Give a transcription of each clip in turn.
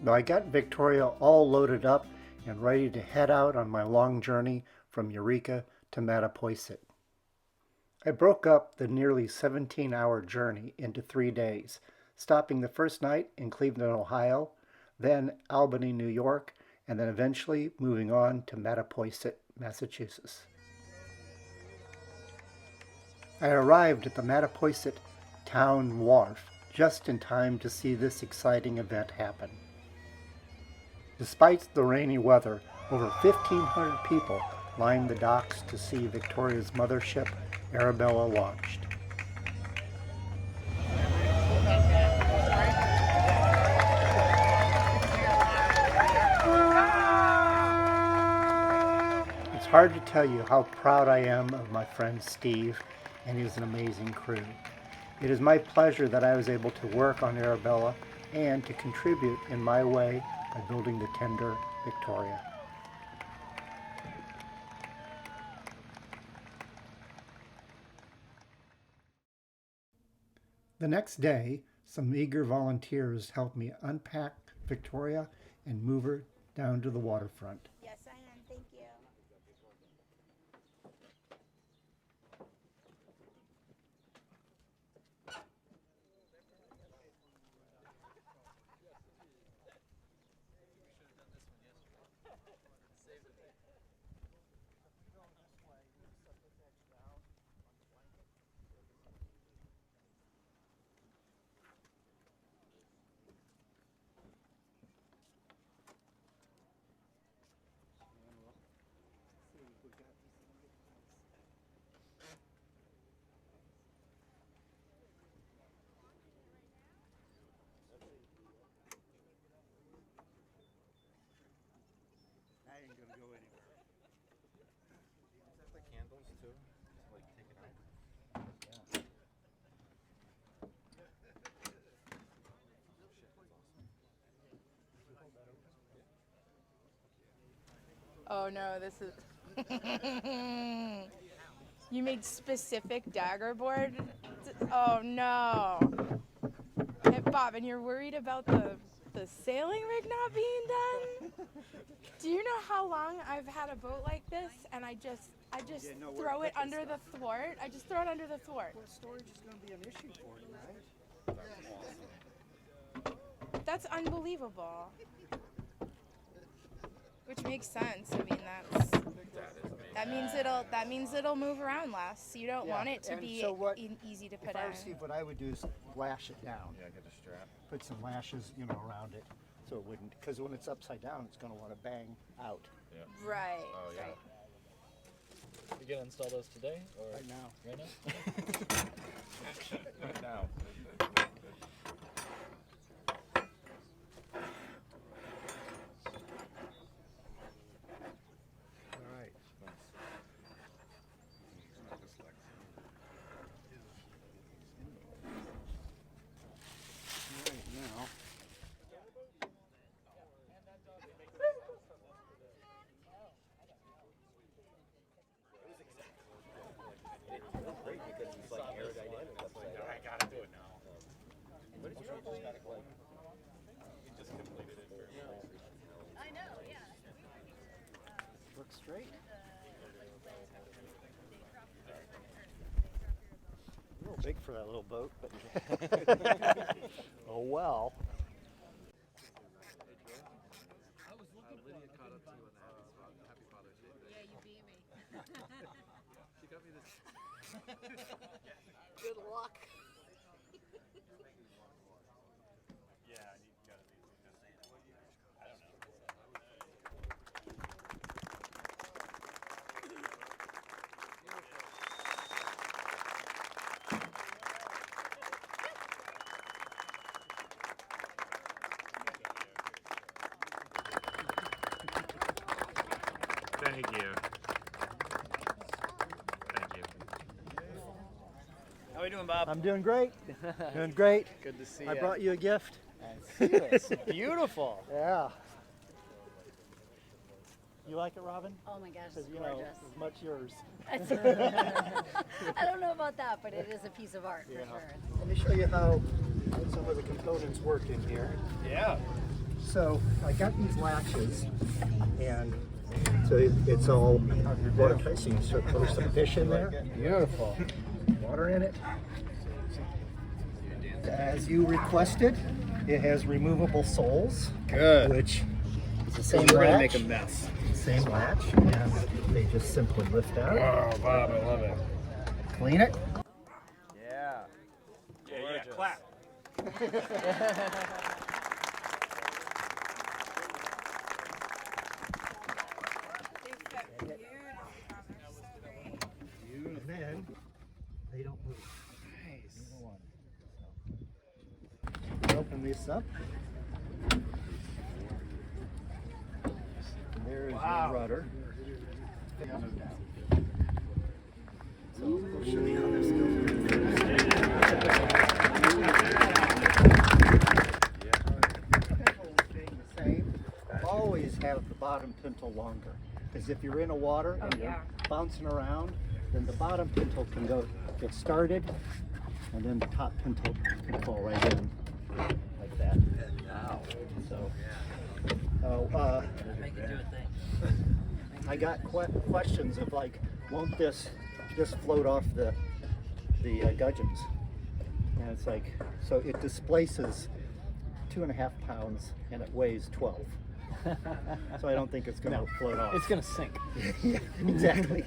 Now I got Victoria all loaded up and ready to head out on my long journey from Eureka to Mattapoisett. I broke up the nearly 17-hour journey into 3 days, stopping the first night in Cleveland, Ohio, then Albany, New York, and then eventually moving on to Mattapoisett, Massachusetts. I arrived at the Mattapoisett Town Wharf just in time to see this exciting event happen. Despite the rainy weather, over 1,500 people lined the docks to see Victoria's mothership, Arabella, launched. It's hard to tell you how proud I am of my friend Steve and his amazing crew. It is my pleasure that I was able to work on Arabella and to contribute in my way by building the tender Victoria. The next day, some eager volunteers helped me unpack Victoria and move her down to the waterfront. Yes, I am. Thank you. I ain't gonna go anywhere. Is that the candles too? To like take it out? Oh no, this is. You made specific dagger board? Oh no. Hey, Bob, and you're worried about the sailing rig not being done? Do you know how long I've had a boat like this and I just throw it under the thwart? I just throw it under the thwart. Well, storage is gonna be an issue for you, right? That's unbelievable. Which makes sense. I mean, that means it'll move around less. You don't want it to be easy to put If I in. receive, what I would do is lash it down. Yeah, get a strap. Put some lashes, around it, so it wouldn't. Because when it's upside down, it's going to want to bang out. Yeah. Right. Oh, yeah. Right. You gonna install those today or Right now. Right now? Right now. All right. Right now. Great because it's like aerodynamic upside down. I gotta do it now. What did you just completed it for I know, yeah. Looks straight. A little big for that little boat, but oh well. Lydia caught up to you on the Happy Father's Day thing. Yeah, you beat me. She got me this. Good luck. Yeah, you gotta be I don't know. Thank you. Thank you. How are we doing, Bob? I'm doing great. Doing great. Good to see I you. brought you a gift. It's beautiful. Yeah. You like it, Robin? Oh my gosh, it's Because, gorgeous. it's much yours. I don't know about that, but it is a piece of art for Yeah. sure. Let me show you how some of the components work in here. Yeah. So I got these latches, and so it's all watertight. So you can put some fish in there. Beautiful. Water in it. As you requested, it has removable soles. Good. Which is the same We're gonna latch. make a mess. Same latch, and they just simply lift out. Oh, Bob, I love it. Clean it. Yeah. Yeah, clap. And then they don't move. Nice. Open this up. There's your rudder. So we'll show you how this goes. Pintle being the same, always have the bottom pintle longer. Because if you're in a water and you're bouncing around, then the bottom pintle can get started, and then the top pintle can fall right in like that. Wow. So, I got questions of like, won't this just float off the gudgeons? And it's like, so it displaces 2.5 pounds and it weighs 12. So I don't think it's going to float off. It's gonna sink. Yeah, exactly.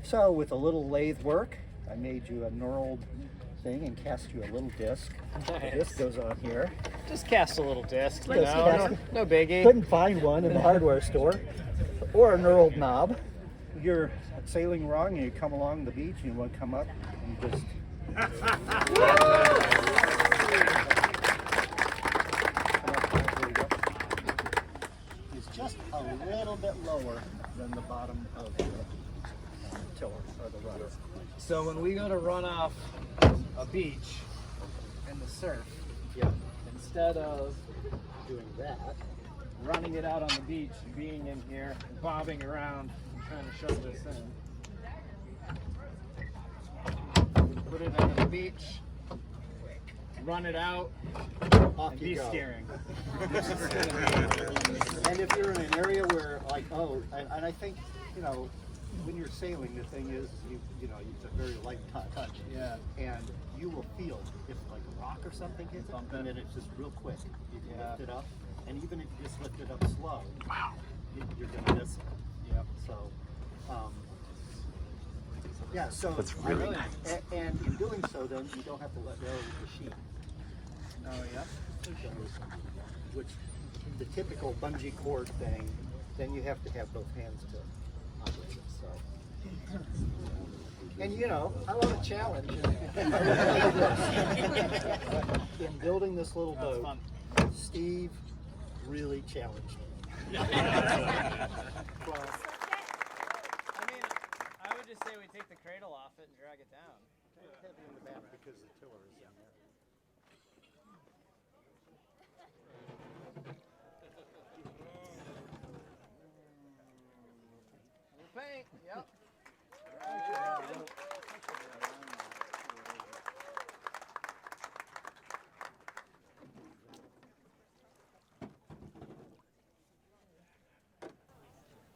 So with a little lathe work, I made you a knurled thing and cast you a little disc. The disc goes on here. Just cast a little disc. Just cast it. No biggie. Couldn't find one in the hardware store. Or a knurled knob. You're sailing wrong and you come along the beach and you want to come up and just... It's just a little bit lower than the bottom of the tiller or the rudder. So when we go to run off a beach in the surf, instead of Doing that. running it out on the beach, being in here, bobbing around, and trying to shove this in, put it under the beach, run it out, Off and you be go. steering. And if you're in an area where, like, and I think, when you're sailing, the thing is, it's a very light touch. Yeah. And you will feel if, like, a rock or something hits it, and then it's just real quick. You can lift it up, and even if you just lift it up slow, you're gonna miss it. Yep. So, yeah. So That's really nice. And in doing so, then you don't have to let go of the sheet. Oh, yeah. Which the typical bungee cord thing, then you have to have both hands to operate it. So, and I love a challenge. In building this little boat, fun. Steve really challenged me. I mean, I would just say we take the cradle off it and drag it down. Heavy in the back because the tiller is in there. Paint, yep.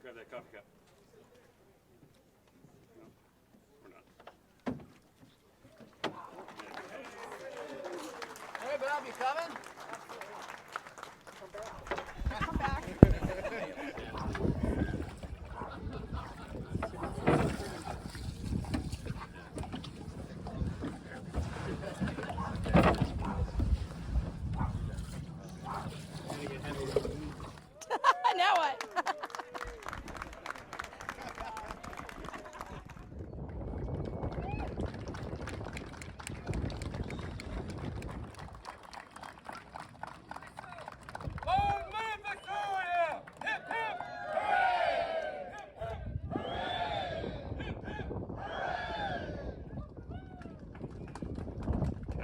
Grab that coffee cup. No, we're not. Hey, Bob, you coming? Come back. Now what?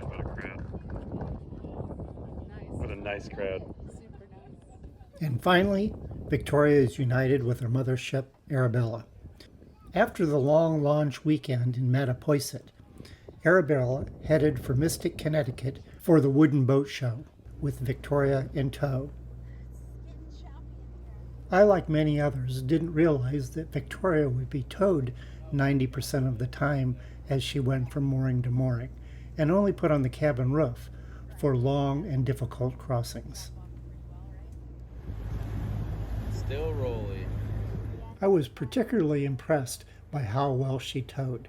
What a crowd. What a nice crowd. Super nice. And finally, Victoria is united with her mothership, Arabella. After the long launch weekend in Mattapoisett, Arabella headed for Mystic, Connecticut for the WoodenBoat Show with Victoria in tow. I, like many others, didn't realize that Victoria would be towed 90% of the time as she went from mooring to mooring, and only put on the cabin roof for long and difficult crossings. Still rolly. I was particularly impressed by how well she towed.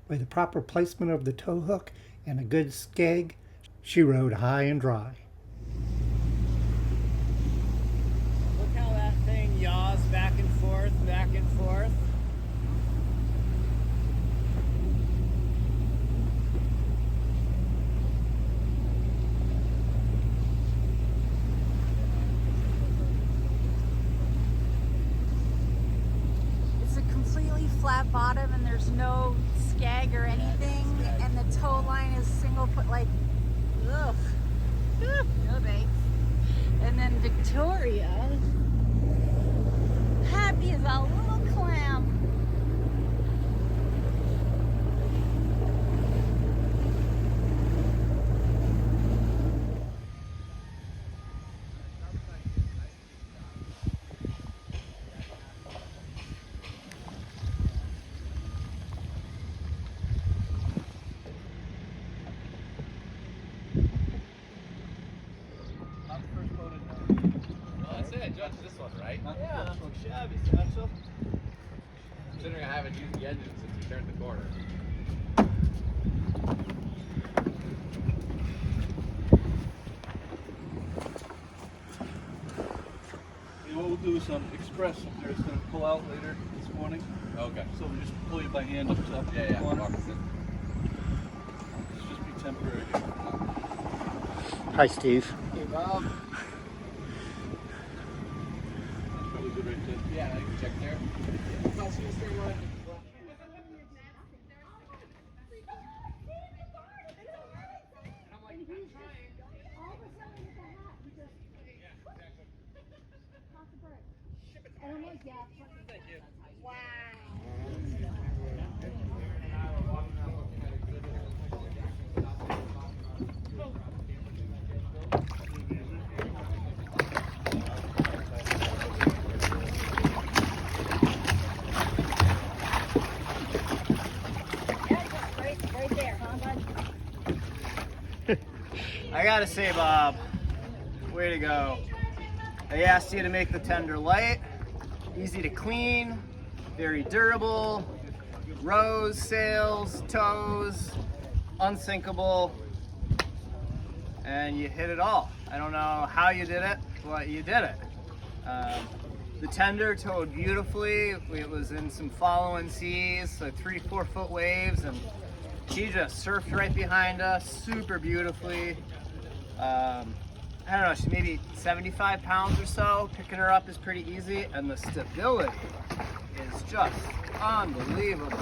By the proper placement of the tow hook and a good skeg, she rode high and dry. Look how that thing yaws back and forth, back and forth. It's a completely flat bottom and there's no skag or anything, and the tow line is single put, like, ugh, no thanks. And then Victoria, happy as a little clam. That's it, Judge, this one, right? Yeah. Shabby, Satchel. Considering I haven't used the engine since we turned the corner. What we'll do is express up there is going to pull out later this morning. Okay. So we just pull you by hand up top. Yeah. Corner. It's just be temporary. Hi, Steve. Hey, Bob. That's probably good right there. Yeah, I can check there. Right there, huh, bud? I gotta say, Bob, way to go. I asked you to make the tender light, easy to clean, very durable, rows, sails, tows, unsinkable, and you hit it all. I don't know how you did it, but you did it. The tender towed beautifully. It was in some following seas, so 3-4 foot waves, and she just surfed right behind us, super beautifully. I don't know, she's maybe 75 pounds or so. Picking her up is pretty easy, and the stability is just unbelievable.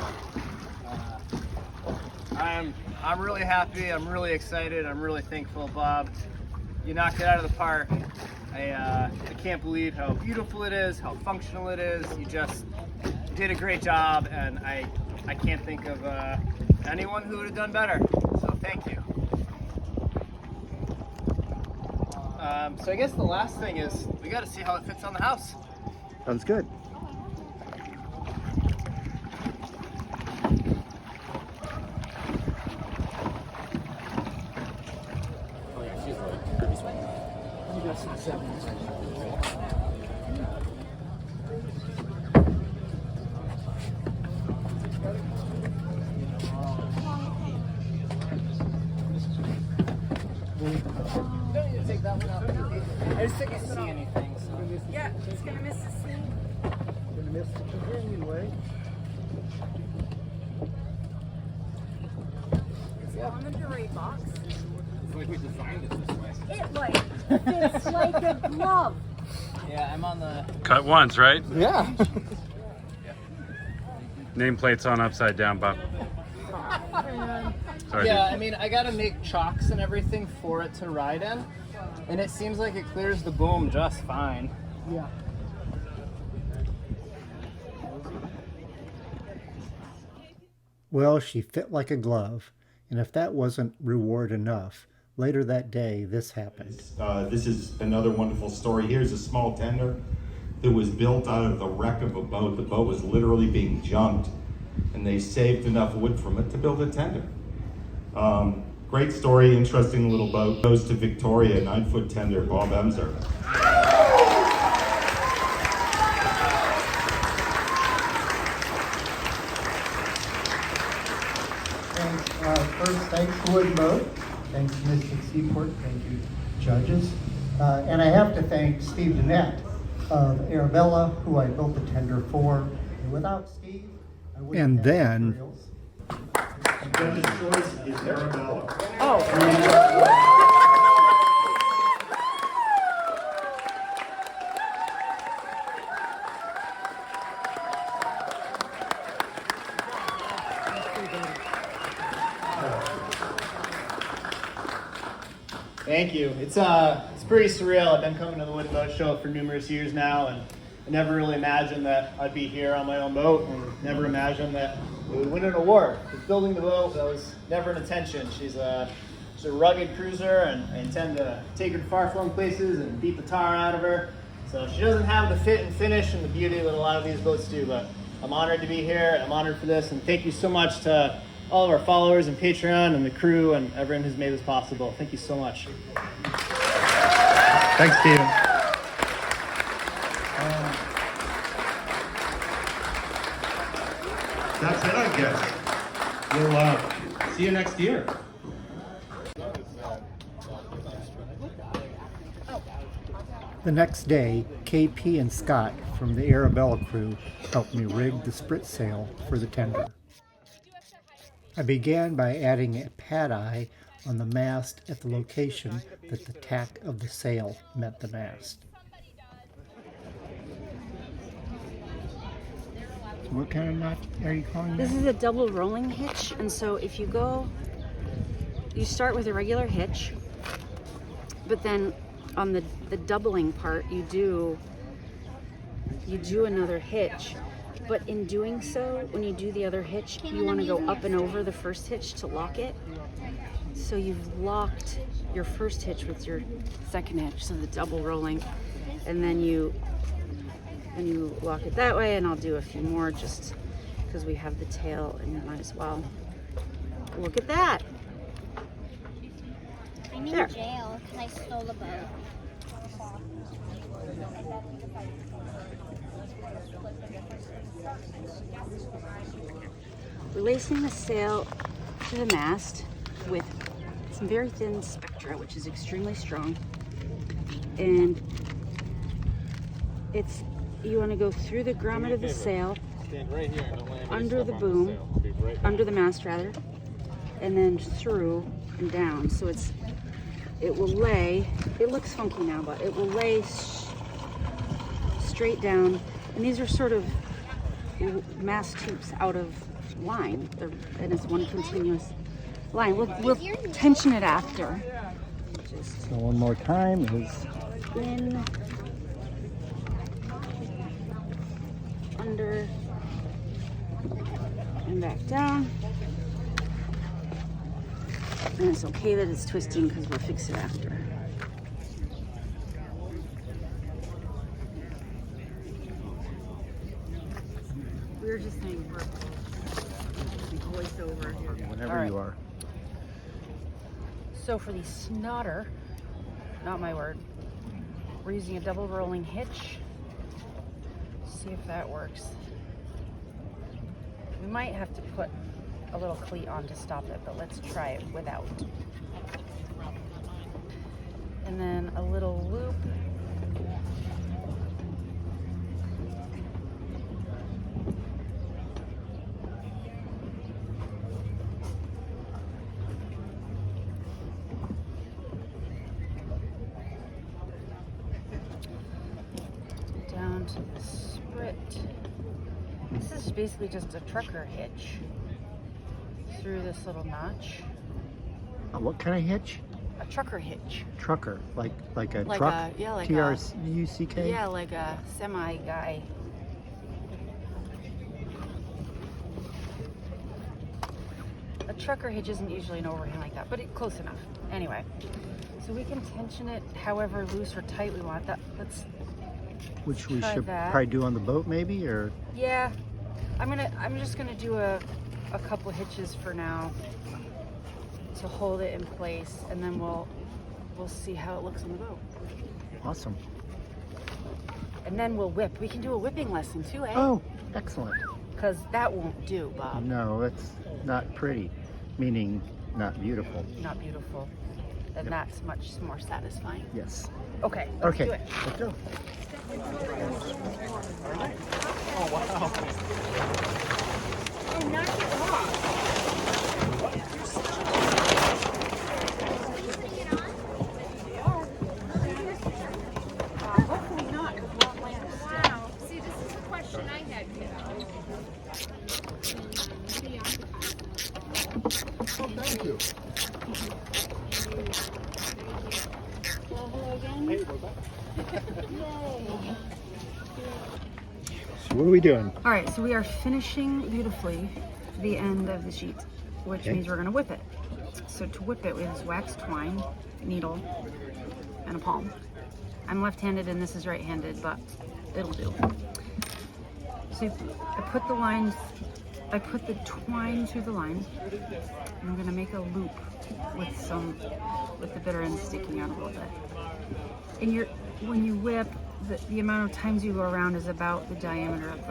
I'm really happy. I'm really excited. I'm really thankful, Bob. You knocked it out of the park. I can't believe how beautiful it is, how functional it is. You just did a great job, and I can't think of anyone who would have done better. So thank you. So I guess the last thing is we got to see how it fits on the house. Sounds good. I just didn't see anything. So. Yeah, he's gonna miss the swing. Gonna miss the companionway. Is it on the durate box? It's like we designed it this way. It like fits like a glove. Yeah, I'm on the. Cut once, right? Yeah. Nameplate's on upside down, Bob. Sorry, Yeah, dude. I mean, I gotta make chocks and everything for it to ride in, and it seems like it clears the boom just fine. Yeah. Well, she fit like a glove, and if that wasn't reward enough, later that day this happened. This is another wonderful story. Here's a small tender that was built out of the wreck of a boat. The boat was literally being junked, and they saved enough wood from it to build a tender. Great story, interesting little boat. Goes to Victoria, 9-foot tender, Bob Emser. First, thanks to WoodenBoat, thanks to Mystic Seaport, thank you, judges. And I have to thank Steve Denette of Arabella, who I built the tender for. And without Steve, I wouldn't have the materials. The judge's choice is Arabella. Thank you. It's pretty surreal. I've been coming to the WoodenBoat Show for numerous years now, and I never really imagined that I'd be here on my own boat, and never imagined that we would win an award. With building the boat, that was never an intention. She's a rugged cruiser, and I intend to take her to far-flung places and beat the tar out of her. So she doesn't have the fit and finish and the beauty that a lot of these boats do, but I'm honored to be here. I'm honored for this, and thank you so much to all of our followers and Patron and the crew and everyone who's made this possible. Thank you so much. Thanks, Steven. That's it, I guess. We'll see you next year. The next day, KP and Scott from the Arabella crew helped me rig the Spritsail for the tender. I began by adding a pad eye on the mast at the location that the tack of the sail met the mast. So what kind of knot are you calling This that? is a double rolling hitch, and so if you go, you start with a regular hitch, but then on the doubling part, you do another hitch. But in doing so, when you do the other hitch, you want to go up and over the first hitch to lock it. So you've locked your first hitch with your second hitch, so the double rolling, and then you lock it that way. And I'll do a few more just because we have the tail, and you might as well look at that. I'm in jail because I stole the boat. Releasing the sail to the mast with some very thin spectra, which is extremely strong. And you want to go through the grommet of the sail, under the boom, under the mast rather, and then through and down. So it will lay, it looks funky now, but it will lay straight down. And these are sort of mast tubes out of line, and it's one continuous line. We'll tension it after. So one more time is In, under, and back down. And it's okay that it's twisting because we'll fix it after. We were just saying voiceover here. whenever you are. So for the snotter, not my word, we're using a double rolling hitch. See if that works. We might have to put a little cleat on to stop it, but let's try it without. And then a little loop. Down to the sprit. This is basically just a trucker hitch through this little notch. What kind of hitch? A trucker hitch. Trucker, like a Like truck? a- yeah, like a- T-R-U-C-K? Yeah, like a semi guy. A trucker hitch isn't usually an overhand like that, but it's close enough. Anyway, so we can tension it however loose or tight we want. Let's which we Try should that. probably do on the boat maybe, or Yeah, I'm just gonna do a couple hitches for now to hold it in place, and then we'll see how it looks on the boat. awesome. And then we'll whip. We can do a whipping lesson too, eh? Oh, excellent. Because that won't do, Bob. No, that's not pretty, meaning not beautiful. Not beautiful. And that's much more satisfying. Yes. Okay, let's Okay, do it. let's go. Oh, knock it off. Hopefully not, because we'll land. Wow. See, this is the question I had, kiddo. Thank you. Well, hello again. So what are we doing? All right, so we are finishing beautifully the end of the sheet, which Okay. means we're gonna whip it. So to whip it, we use wax twine, needle, and a palm. I'm left-handed and this is right-handed, but it'll do. So I put the twine through the line, and I'm gonna make a loop with the bitter end sticking out a little bit. And when you whip, the amount of times you go around is about the diameter of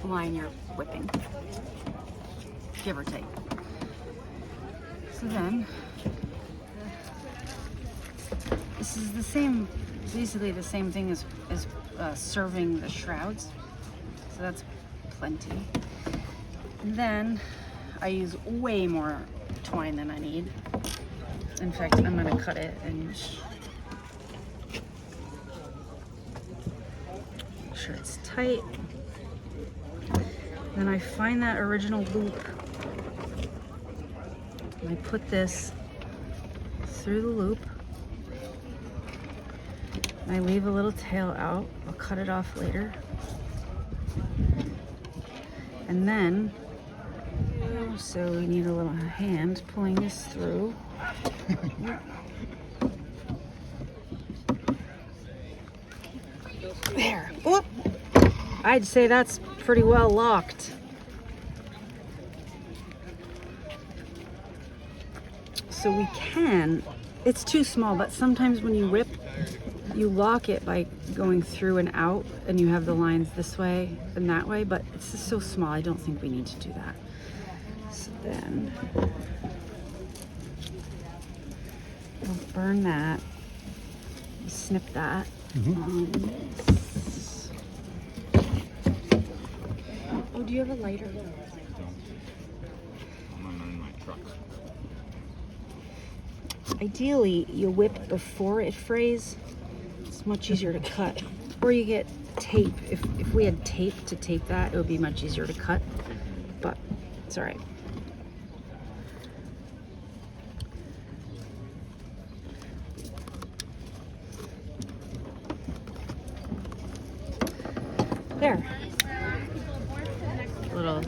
the line you're whipping, give or take. So then, this is basically the same thing as serving the shrouds. So that's plenty. And then I use way more twine than I need. In fact, I'm gonna cut it and make sure it's tight. Then I find that original loop and I put this through the loop. And I leave a little tail out. I'll cut it off later. And then, so we need a little hand pulling this through. There. Whoop. I'd say that's pretty well locked. So we can, it's too small, but sometimes when you whip, you lock it by going through and out, and you have the lines this way and that way, but it's just so small, I don't think we need to do that. So then, we'll burn that, snip that. Oh, do you have a lighter? Ideally, you whip before it frays. It's much easier to cut. Or you get tape. If we had tape to tape that, it would be much easier to cut. But it's all right. There. Little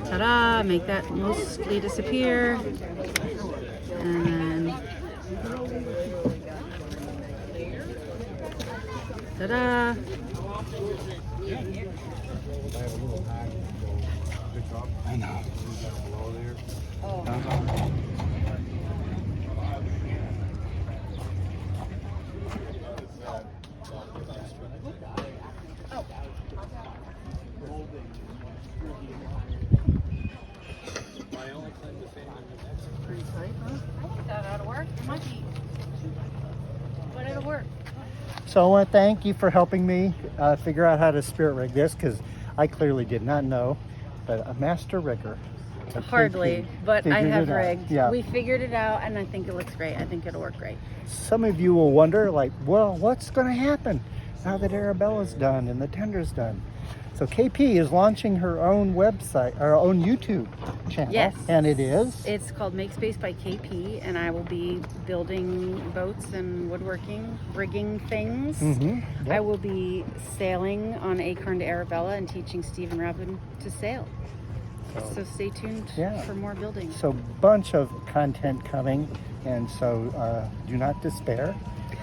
ta-da, make that mostly disappear. And then ta-da. I know. Pretty tight, huh? I think that ought to work. It might be, but it'll work. So I want to thank you for helping me figure out how to spirit rig this, because I clearly did not know, but a master rigger. a Hardly, KP, but I figured have it out. rigged. Yeah. We figured it out, and I think it looks great. I think it'll work great. Some of you will wonder, like, well, what's going to happen now that Arabella's done and the tender's done? So KP is launching her own website, her own YouTube channel. Yes. And it is? It's called Make Space by KP, and I will be building boats and woodworking, rigging things. Mm-hmm. I will be sailing on Acorn to Arabella and teaching Steve and Robin to sail. So stay tuned for more building. So bunch of content coming, and so do not despair.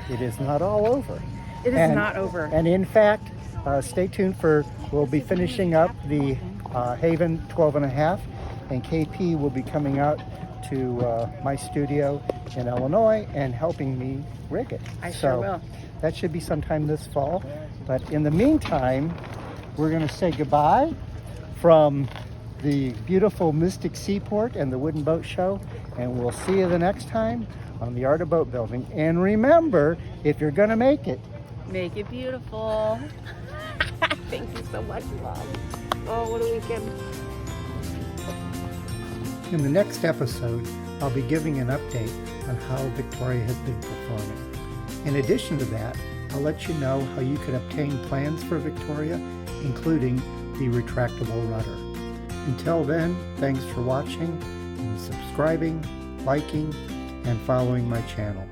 It is not all over. It is not over. And in fact, stay tuned for, we'll be finishing up the Haven 12.5, and KP will be coming out to my studio in Illinois and helping me rig it. I sure will. That should be sometime this fall. But in the meantime, we're going to say goodbye from the beautiful Mystic Seaport and the Wooden Boat Show, and we'll see you the next time on the Art of Boat Building. And remember, if you're going to make it, make it beautiful. Thank you so much, Mom. Oh, what a weekend. in the next episode, I'll be giving an update on how Victoria has been performing. In addition to that, I'll let you know how you can obtain plans for Victoria, including the retractable rudder. Until then, thanks for watching and subscribing, liking, and following my channel.